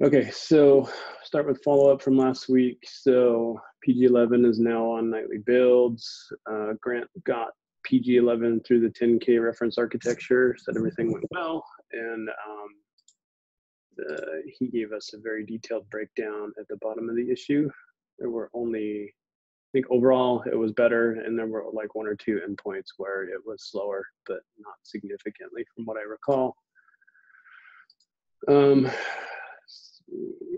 Okay, so start with follow-up from last week. So PG11 is now on nightly builds. Grant got PG11 through the 10K reference architecture, said everything went well, and he gave us a very detailed breakdown at the bottom of the issue. There were only, I think overall it was better, and there were like one or two endpoints where it was slower, but not significantly from what I recall.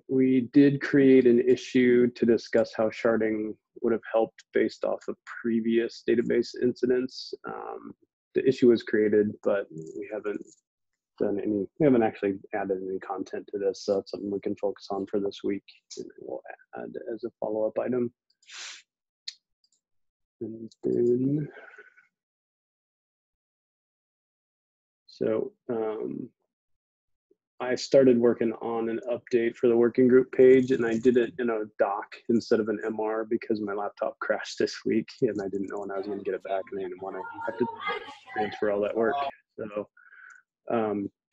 We did create an issue to discuss how sharding would have helped based off of previous database incidents. The issue was created, but we haven't actually added any content to this, so it's something we can focus on for this week, and we'll add as a follow-up item. And then, so I started working on an update for the working group page, and I did it in a doc instead of an MR because my laptop crashed this week, and I didn't know when I was going to get it back, and I didn't want to have to transfer all that work. So,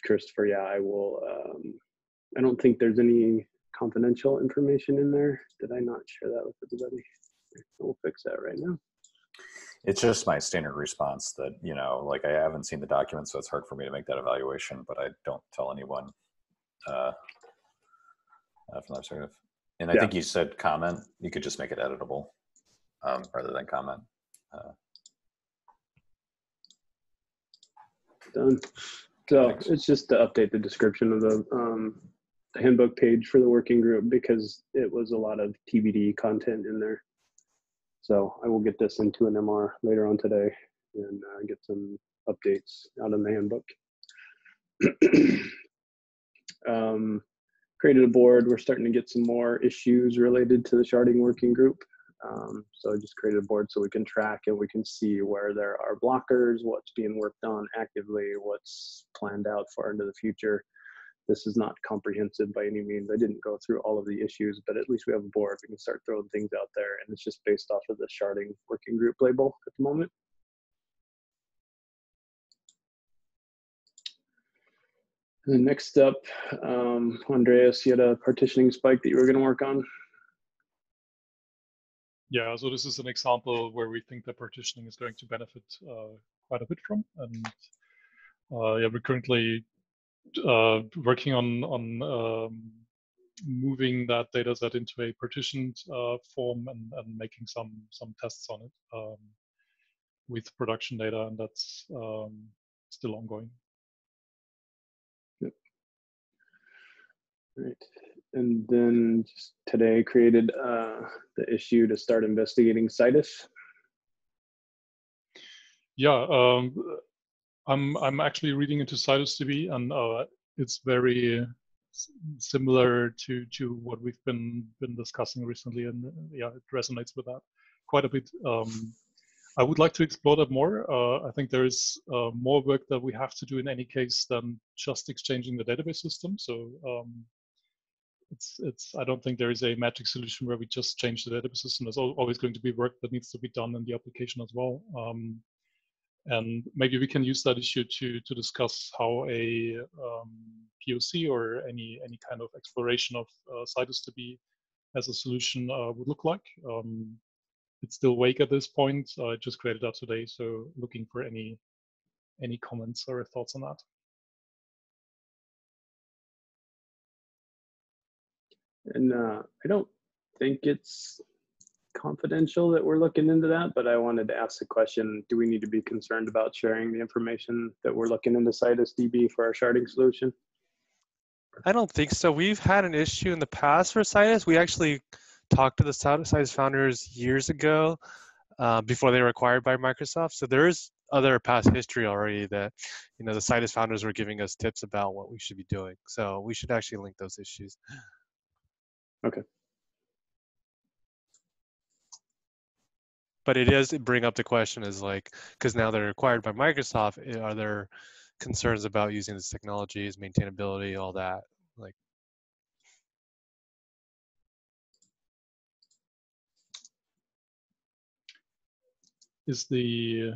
Christopher, yeah, I will. I don't think there's any confidential information in there. Did I not share that with everybody? We'll fix that right now. It's just my standard response that, you know, like I haven't seen the document, so it's hard for me to make that evaluation, but I don't tell anyone from that perspective. And I think you said comment. You could just make it editable rather than comment. Done. So thanks. It's just to update the description of the handbook page for the working group because it was a lot of TBD content in there. So I will get this into an MR later on today and get some updates out in the handbook. Created a board. We're starting to get some more issues related to the sharding working group. So I just created a board so we can track and we can see where there are blockers, what's being worked on actively, what's planned out far into the future. This is not comprehensive by any means. I didn't go through all of the issues, but at least we have a board. We can start throwing things out there, and it's just based off of the sharding working group label at the moment. And next up, Andreas, you had a partitioning spike that you were going to work on. Yeah, so this is an example where we think that partitioning is going to benefit quite a bit from, and yeah, we're currently working on moving that data set into a partitioned form and making some tests on it with production data, and that's still ongoing. Yep. Right. And then just today created the issue to start investigating Citus. Yeah, I'm actually reading into CitusDB, and it's very similar to what we've been discussing recently, and yeah, it resonates with that quite a bit. I would like to explore that more. I think there is more work that we have to do in any case than just exchanging the database system. So I don't think there is a magic solution where we just change the database system. There's always going to be work that needs to be done in the application as well. And maybe we can use that issue to discuss how a POC or any kind of exploration of CitusDB as a solution would look like. It's still vague at this point. I just created that today, so looking for any comments or thoughts on that. And I don't think it's confidential that we're looking into that, but I wanted to ask the question, do we need to be concerned about sharing the information that we're looking into CitusDB for our sharding solution? I don't think so. We've had an issue in the past for Citus. We actually talked to the Citus founders years ago before they were acquired by Microsoft. So there is other past history already that, you know, the Citus founders were giving us tips about what we should be doing. So we should actually link those issues. Okay. But it does bring up the question is like, because now they're acquired by Microsoft, are there concerns about using this technologies, maintainability, all that? Like, is the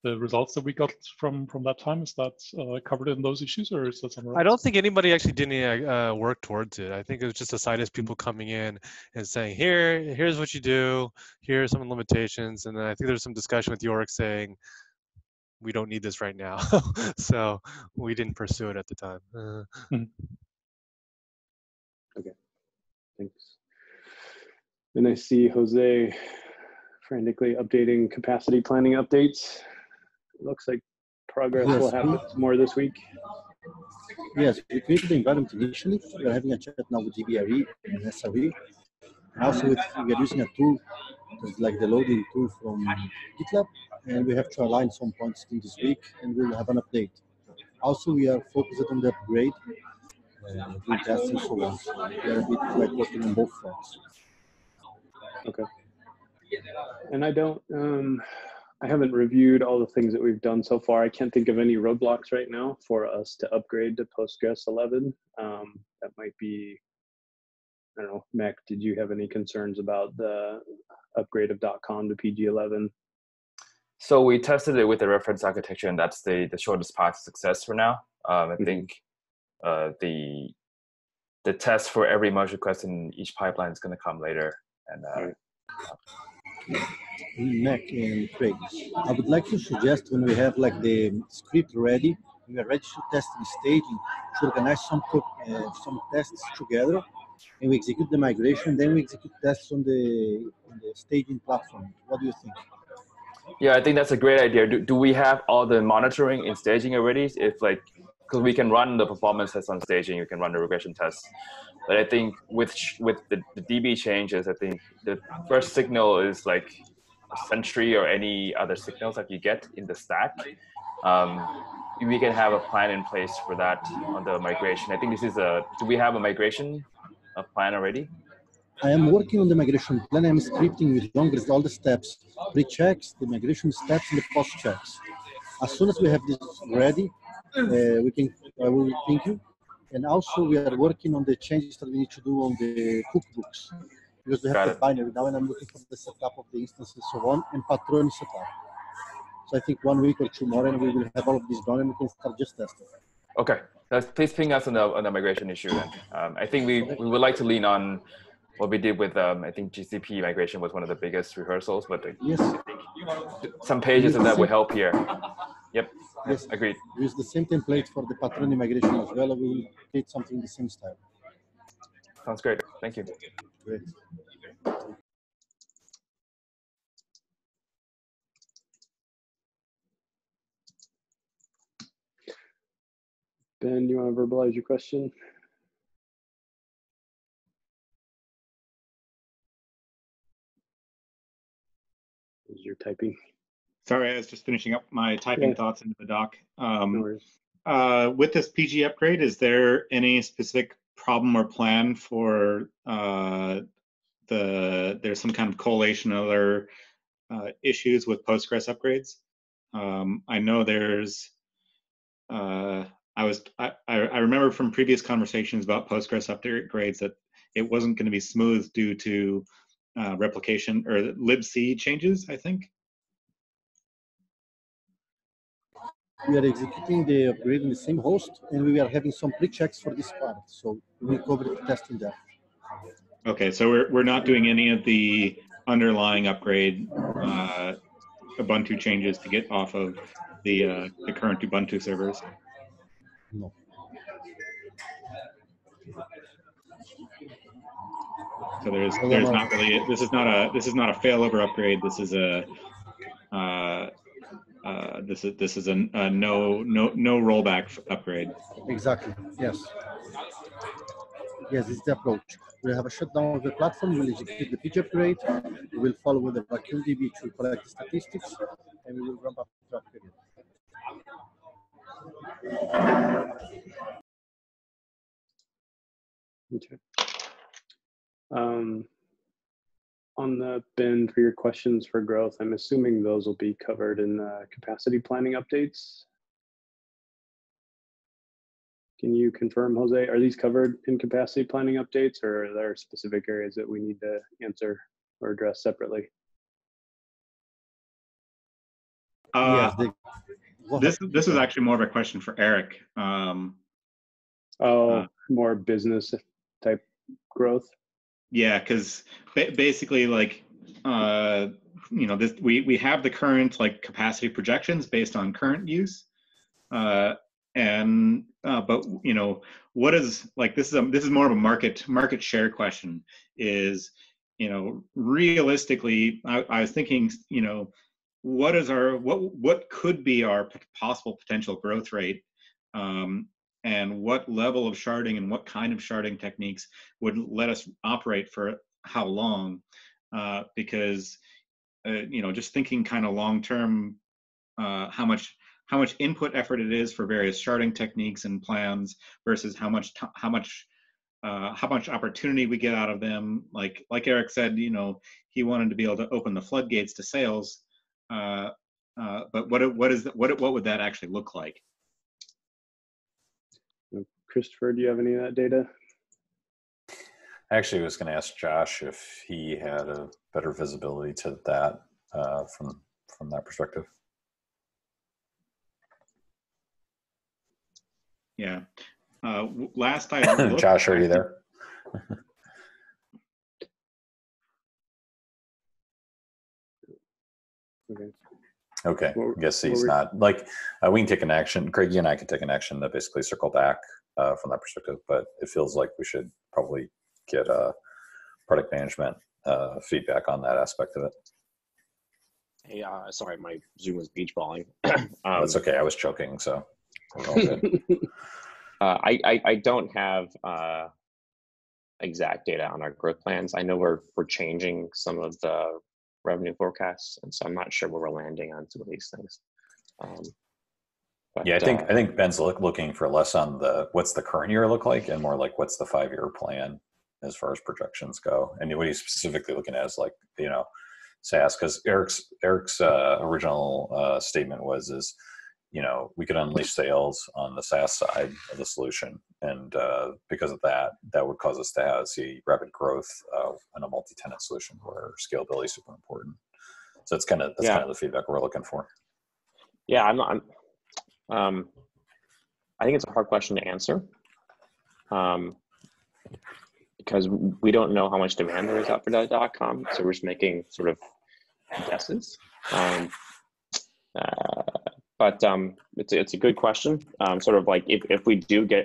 the results that we got from that time, is that covered in those issues, or is that somewhere else? I don't think anybody actually did any work towards it. I think it was just the Citus people coming in and saying, here's what you do, here are some limitations, and then I think there's some discussion with Yorick saying, we don't need this right now. So we didn't pursue it at the time. Okay, thanks. Then I see Jose frantically updating capacity planning updates. It looks like progress will happen more this week. Yes, we created the environment initially. We are having a chat now with DBRE and SRE. And also we are using a tool, like the loading tool from GitLab, and we have to align some points in this week, and we'll have an update. Also, we are focused on the upgrade, doing tests and so on. So we are a bit like working on both fronts. Okay. And I haven't reviewed all the things that we've done so far. I can't think of any roadblocks right now for us to upgrade to Postgres 11. That might be, I don't know, Mac, did you have any concerns about the upgrade of .com to PG11? So we tested it with the reference architecture, and that's the shortest path to success for now. I think the test for every merge request in each pipeline is going to come later. And Mac and Craig, I would like to suggest when we have like the script ready, we are ready to test the staging, to organize some tests together, and we execute the migration, then we execute tests on the staging platform. What do you think? Yeah, I think that's a great idea. Do we have all the monitoring in staging already? If like, because we can run the performance tests on staging, you can run the regression tests. But I think with the DB changes, I think the first signal is like a Sentry or any other signals that you get in the stack. We can have a plan in place for that on the migration. I think this is do we have a migration plan already? I am working on the migration plan. I'm scripting with Youngers all the steps, pre-checks, the migration steps, and the post-checks. As soon as we have this ready, I will thank you. And also, we are working on the changes that we need to do on the cookbooks, because we have the binary now, and I'm looking for the setup of the instances and so on, and patron setup. So I think 1 week or two more, and we will have all of this done, and we can start just testing. Okay, please ping us on the migration issue then. I think we would like to lean on what we did with, I think GCP migration was one of the biggest rehearsals, but yes, I think some pages of that will help here. Yep, yes, agreed. Use the same template for the patron migration as well, and we will create something in the same style. Sounds great, thank you. Great. Ben, you want to verbalize your question? As you're typing. Sorry, I was just finishing up my typing thoughts into the doc. No worries. With this PG upgrade, is there any specific problem or plan for there's some kind of collation of other issues with Postgres upgrades? I know there's I remember from previous conversations about Postgres upgrades that it wasn't going to be smooth due to replication or libc changes, I think. We are executing the upgrade in the same host, and we are having some pre-checks for this part. So we will cover the testing there. Okay, so we're not doing any of the underlying upgrade Ubuntu changes to get off of the current Ubuntu servers. No. So there's not really, this is not a failover upgrade. This is a this is a no rollback upgrade. Exactly. Yes. Yes, this is the approach. We'll have a shutdown of the platform. We'll execute the PG upgrade. We will follow with the vacuum DB to collect the statistics, and we will ramp up the upgrade. Okay. On the bin for your questions for growth, I'm assuming those will be covered in the capacity planning updates. Can you confirm, Jose, are these covered in capacity planning updates, or are there specific areas that we need to answer or address separately? Yes, This is actually more of a question for Eric. More business type growth. Yeah, because basically, like, we have the current like capacity projections based on current use, but what is, like, this is more of a market share question. Is, realistically, I was thinking, what could be our possible potential growth rate, and what level of sharding and what kind of sharding techniques would let us operate for how long, because just thinking kind of long term, how much input effort it is for various sharding techniques and plans versus how much opportunity we get out of them. Like Eric said, he wanted to be able to open the floodgates to sales, but what would that actually look like? Christopher, do you have any of that data? I actually was going to ask Josh if he had a better visibility to that from that perspective. Yeah. Last I looked, Josh, are you there? Okay. I guess he's not. Like, we can take an action. Craig, and I can take an action to basically circle back from that perspective. But it feels like we should probably get product management feedback on that aspect of it. Hey, sorry, my Zoom was beach balling. That's okay. I was choking, so we're all good. I don't have exact data on our growth plans. I know we're changing some of the revenue forecasts, and so I'm not sure where we're landing on some of these things. Yeah, I think Ben's looking for less on what's the current year look like, and more like what's the 5-year plan as far as projections go. And what he's specifically looking at is, like, SaaS, because Eric's original statement is we could unleash sales on the SaaS side of the solution, and because of that would cause us to see rapid growth in a multi-tenant solution where scalability is super important. So that's kind of the feedback we're looking for. Yeah, I think it's a hard question to answer, because we don't know how much demand there is out for .com, so we're just making sort of guesses. But it's a good question. Sort of like if we do get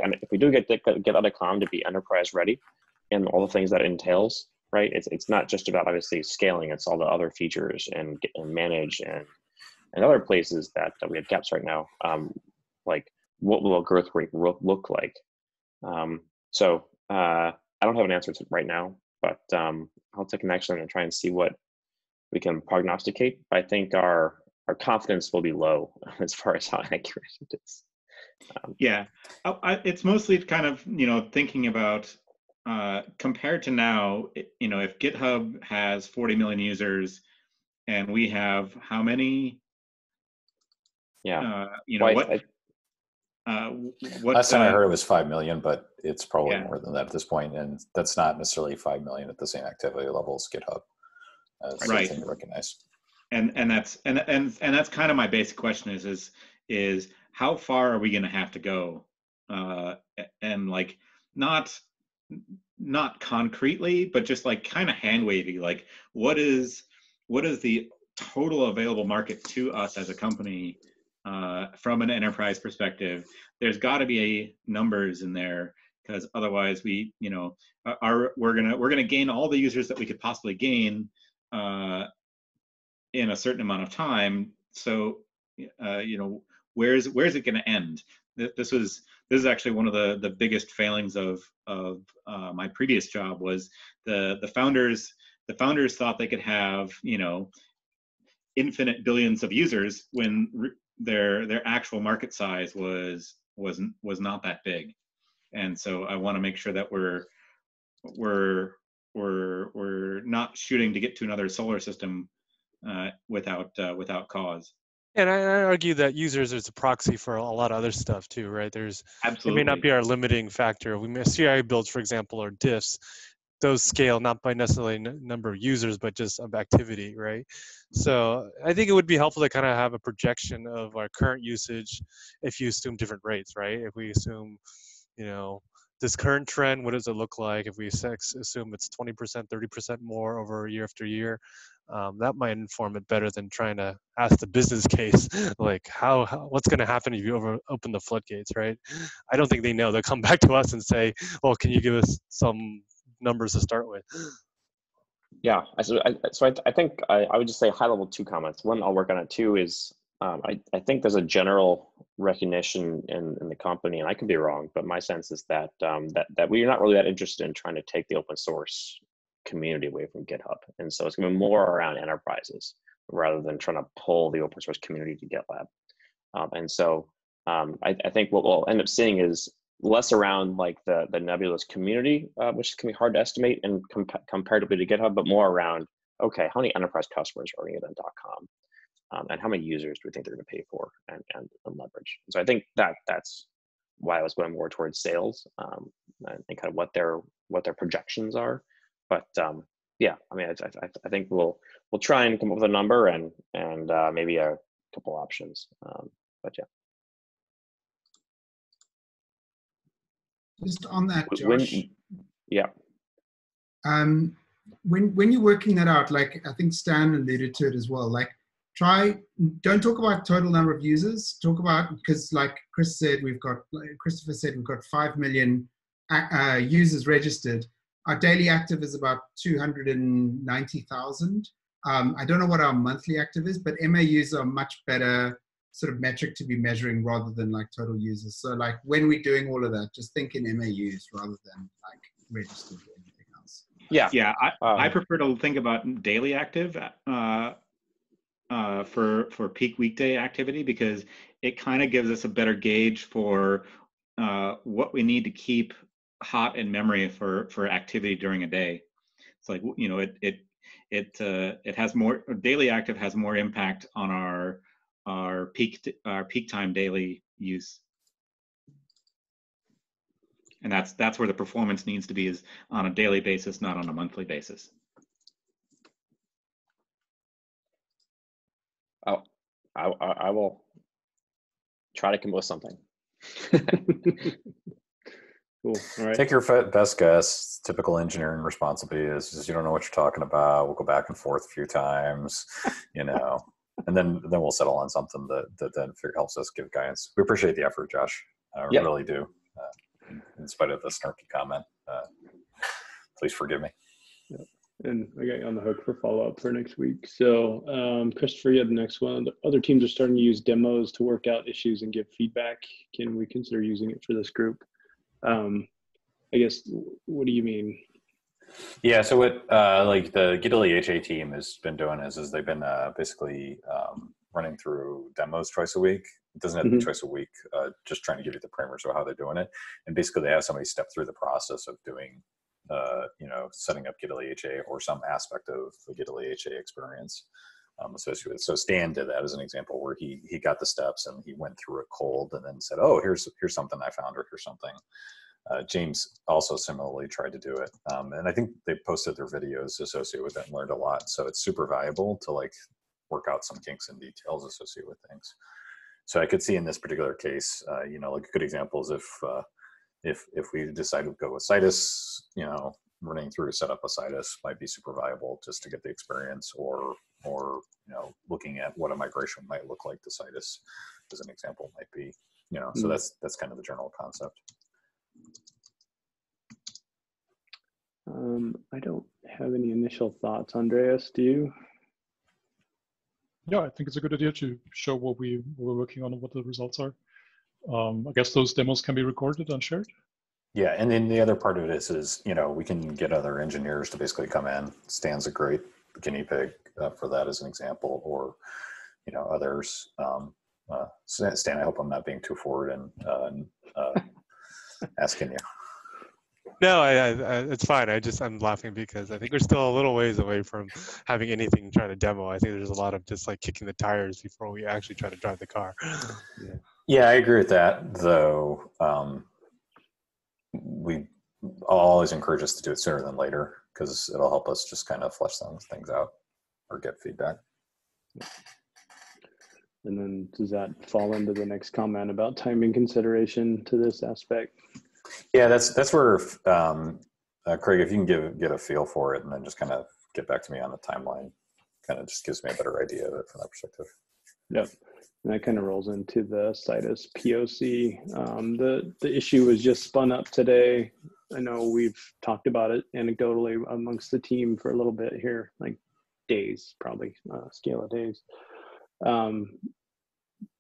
.com to be enterprise ready, and all the things that entails, right? It's not just about obviously scaling; it's all the other features and manage and other places that we have gaps right now. Like, what will a growth rate look like? So I don't have an answer to it right now, but I'll take an action and try and see what we can prognosticate. I think our confidence will be low as far as how accurate it is. Yeah, it's mostly kind of, thinking about compared to now, if GitHub has 40 million users and we have how many? Yeah. Last time I heard it was 5 million, but it's probably more than that at this point, and that's not necessarily 5 million at the same activity level as GitHub. Right. To recognize. And that's kind of my basic question is how far are we going to have to go, and like not concretely, but just like kind of hand wavy, like what is the total available market to us as a company, from an enterprise perspective. There's got to be numbers in there, because otherwise we're gonna gain all the users that we could possibly gain in a certain amount of time. So where's it going to end? This is actually one of the biggest failings of my previous job. Was the founders thought they could have infinite billions of users when their actual market size was not that big. And so I want to make sure that we're not shooting to get to another solar system without cause. And I argue that users is a proxy for a lot of other stuff too, right? Absolutely. It may not be our limiting factor. We may CI builds, for example, or diffs. those scale not by necessarily number of users, but just of activity, right? So I think it would be helpful to kind of have a projection of our current usage if you assume different rates, right? If we assume, you know, this current trend, what does it look like? If we assume it's 20%, 30% more over year after year, that might inform it better than trying to ask the business case, like what's going to happen if you open the floodgates, right? I don't think they know. They'll come back to us and say, well, can you give us some numbers to start with? Yeah, I think I would just say high level 2 comments. One, I'll work on it. 2 is I think there's a general recognition in the company, and I could be wrong, but my sense is that that we're not really that interested in trying to take the open source community away from GitHub, and so it's going to be more around enterprises rather than trying to pull the open source community to GitLab. And so I think what we'll end up seeing is less around like the nebulous community, which can be hard to estimate and comparatively to GitHub, but more around, okay, how many enterprise customers are running it on .com? And how many users do we think they're going to pay for and leverage? So I think that's why I was going more towards sales and kind of what their projections are. But yeah, I mean, I think we'll try and come up with a number and maybe a couple options. But yeah. Just on that, Josh. Yeah. When you're working that out, like I think Stan alluded to it as well, like don't talk about total number of users, talk about, because like Christopher said, we've got 5 million users registered. Our daily active is about 290,000. I don't know what our monthly active is, but MAUs are a much better sort of metric to be measuring rather than like total users. So like when we're doing all of that, just think in MAUs rather than like registered or anything else. Yeah, I prefer to think about daily active for peak weekday activity, because it kind of gives us a better gauge for what we need to keep hot in memory for activity during a day. It's like, you know, it has more, daily active has more impact on our peak time daily use, and that's where the performance needs to be, is on a daily basis, not on a monthly basis. Oh, I will try to come up with something. Cool. All right. Take your best guess. Typical engineering responsibility is you don't know what you're talking about. We'll go back and forth a few times, you know, and then we'll settle on something that then helps us give guidance. We appreciate the effort, Josh. We really do. In spite of the snarky comment, please forgive me. Yep. And I got you on the hook for follow-up for next week. So Christopher, you have the next one. The other teams are starting to use demos to work out issues and give feedback. Can we consider using it for this group? I guess, what do you mean? Yeah, so what like the Gitly HA team has been doing is they've been basically running through demos twice a week. It doesn't have to be twice a week, just trying to give you the parameters of how they're doing it. And basically they have somebody step through the process of doing you know, setting up Gitly HA or some aspect of the Gitly HA experience associated with it. So Stan did that as an example where he got the steps and he went through it cold and then said, oh, here's something I found, or here's something. James also similarly tried to do it. And I think they posted their videos associated with it and learned a lot. So it's super valuable to like work out some kinks and details associated with things. So I could see in this particular case, you know, like a good example is if we decide to go with Citus, you know, running through to set up a Citus might be super valuable just to get the experience, or you know, looking at what a migration might look like to Citus as an example might be, you know, so that's kind of the general concept. I don't have any initial thoughts. Andreas, do you? Yeah, I think it's a good idea to show what we're working on and what the results are. I guess those demos can be recorded and shared. Yeah, and then the other part of it is you know, we can get other engineers to basically come in. Stan's a great guinea pig for that as an example, or you know, others. Stan, I hope I'm not being too forward and asking you. No, it's fine. I'm laughing because I think we're still a little ways away from having anything trying to demo. I think there's a lot of just like kicking the tires before we actually try to drive the car. Yeah, I agree with that, though. I'll always encourage us to do it sooner than later because it'll help us just kind of flesh those things out or get feedback. And then does that fall into the next comment about timing consideration to this aspect? Yeah, that's where Craig, if you can get a feel for it and then just kind of get back to me on the timeline, kind of just gives me a better idea of it from that perspective. Yep. And that kind of rolls into the Citus POC. The issue was just spun up today. I know we've talked about it anecdotally amongst the team for a little bit here, like days, probably scale of days.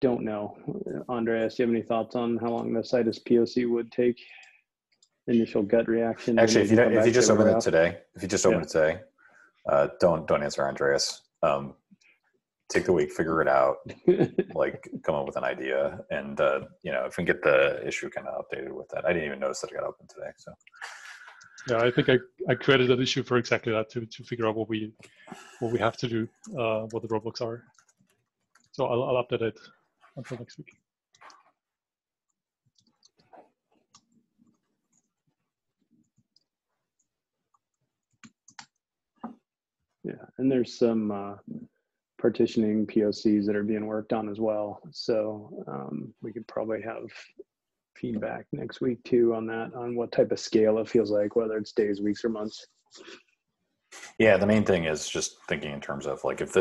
Don't know. Andreas, do you have any thoughts on how long the Citus POC would take? Initial gut reaction? Actually, if you just open it today, don't answer Andreas. Take the week, figure it out, like come up with an idea, and if we can get the issue kind of updated with that. I didn't even notice that it got open today. So yeah, I think I created that issue for exactly that, to figure out what we have to do, what the roadblocks are. So I'll update it until next week. Yeah, and there's some partitioning POCs that are being worked on as well. So we could probably have feedback next week too on that, on what type of scale it feels like, whether it's days, weeks, or months. Yeah, the main thing is just thinking in terms of like if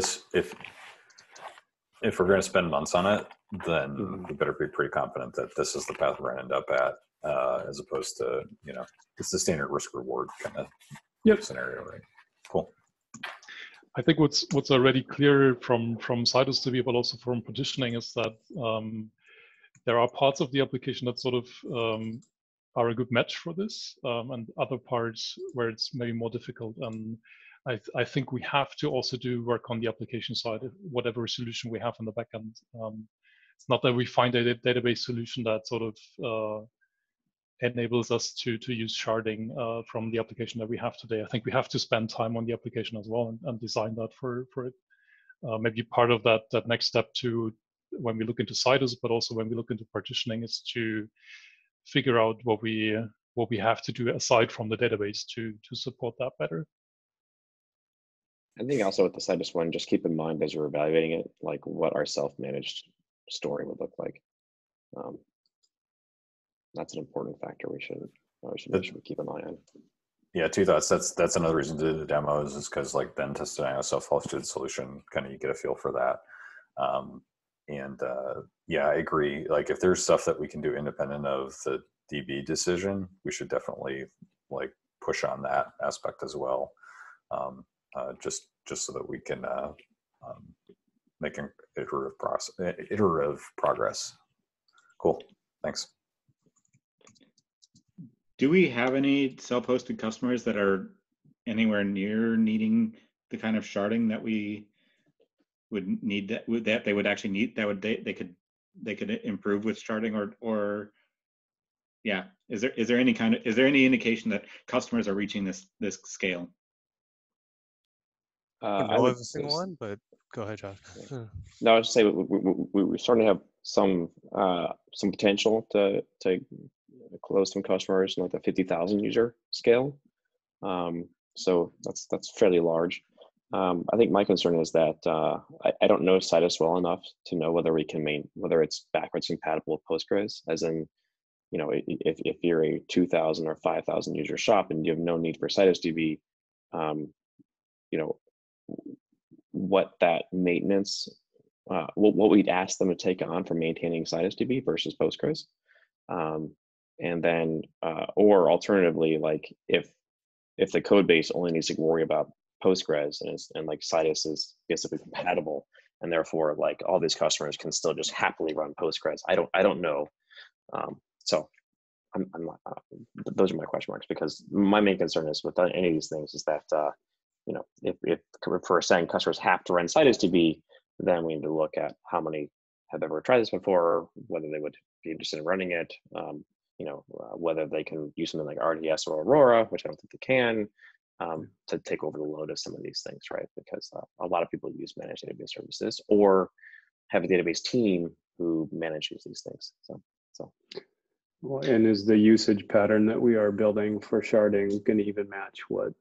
we're going to spend months on it, then we better be pretty confident that this is the path we're going to end up at, as opposed to it's the standard risk reward kind of scenario, right? Cool. I think what's already clear from Citus DB, but also from partitioning, is that there are parts of the application that sort of are a good match for this, and other parts where it's maybe more difficult. And I think we have to also do work on the application side, whatever solution we have in the backend. It's not that we find a database solution that sort of enables us to use sharding from the application that we have today. I think we have to spend time on the application as well and design that for it. Maybe part of that next step to when we look into Citus, but also when we look into partitioning, is to figure out what we have to do aside from the database to support that better. I think also with the Citus one, just keep in mind as you're evaluating it, like what our self-managed story would look like. That's an important factor we should keep an eye on. Yeah, two thoughts. That's another reason to do the demos, is because like then testing a self-hosted solution, kind of you get a feel for that. Yeah, I agree. Like if there's stuff that we can do independent of the DB decision, we should definitely like push on that aspect as well. Just so that we can make an iterative progress. Cool. Thanks. Do we have any self-hosted customers that are anywhere near needing the kind of sharding that we would need, that they would actually need, that would they could improve with sharding, or yeah, is there any indication that customers are reaching this scale? I was a single one, but go ahead, Josh. No, I was just saying we're starting to have some potential to close some customers in like the 50,000 user scale. So that's fairly large. I think my concern is that I don't know Citus well enough to know whether we can whether it's backwards compatible with Postgres, as in, if you're a 2,000 or 5,000 user shop and you have no need for Citus DB, what that maintenance, what we'd ask them to take on for maintaining Citus DB versus Postgres. And then, or alternatively, like if the code base only needs to worry about Postgres and like Citus is basically compatible, and therefore like all these customers can still just happily run Postgres. I don't know. So those are my question marks, because my main concern is with any of these things is that, if for saying customers have to run Citus DB, then we need to look at how many have ever tried this before, whether they would be interested in running it, whether they can use something like RDS or Aurora, which I don't think they can, to take over the load of some of these things, right? Because a lot of people use managed database services or have a database team who manages these things. So. Well, and is the usage pattern that we are building for sharding going to even match what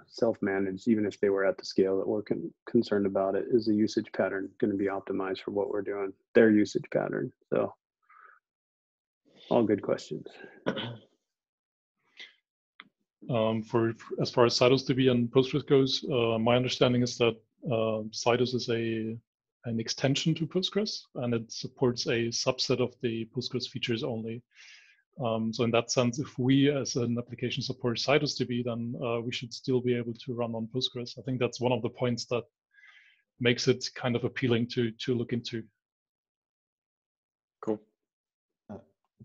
self-managed, even if they were at the scale that we're concerned about it, is the usage pattern going to be optimized for what we're doing, their usage pattern? So all good questions. For as far as CytosDB and Postgres goes, my understanding is that Cytos is an extension to Postgres, and it supports a subset of the Postgres features only. So in that sense, if we as an application support CytosDB, then we should still be able to run on Postgres. I think that's one of the points that makes it kind of appealing to look into. Cool.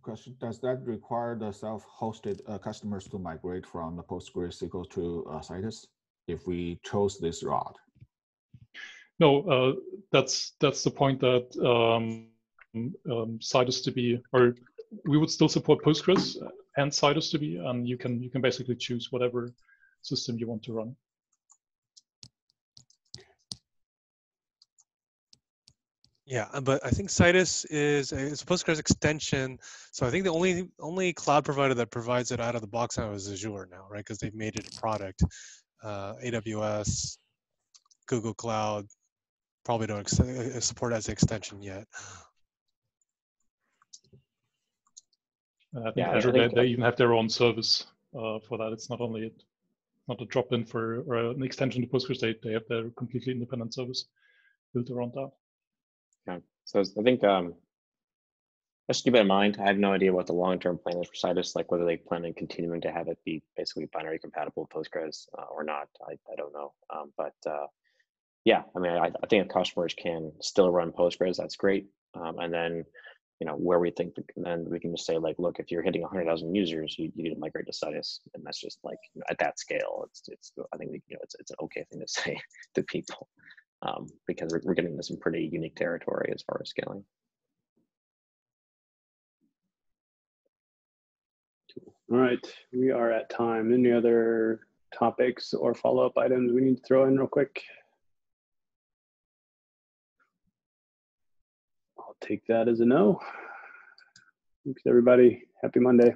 Question, does that require the self-hosted customers to migrate from the PostgreSQL to Citus if we chose this route? No, that's the point that CytosDB, or we would still support Postgres and CytosDB, and you can basically choose whatever system you want to run. Yeah, but I think Citus is a Postgres extension. So I think the only cloud provider that provides it out of the box now is Azure now, right? Because they've made it a product. AWS, Google Cloud probably don't support as an extension yet. I think Azure, they even have their own service for that. It's not only not a drop-in or an extension to Postgres. They have their completely independent service built around that. Yeah. So I think just keep it in mind. I have no idea what the long-term plan is for Citus, like whether they plan on continuing to have it be basically binary compatible with Postgres or not. I don't know. Yeah, I mean, I think if customers can still run Postgres, that's great. And then, where we think, then we can just say like, look, if you're hitting 100,000 users, you need to migrate to Citus, and that's just like at that scale, it's I think it's an okay thing to say to people. Because we're getting into some pretty unique territory as far as scaling. All right, we are at time. Any other topics or follow-up items we need to throw in real quick? I'll take that as a no. Thanks, everybody. Happy Monday.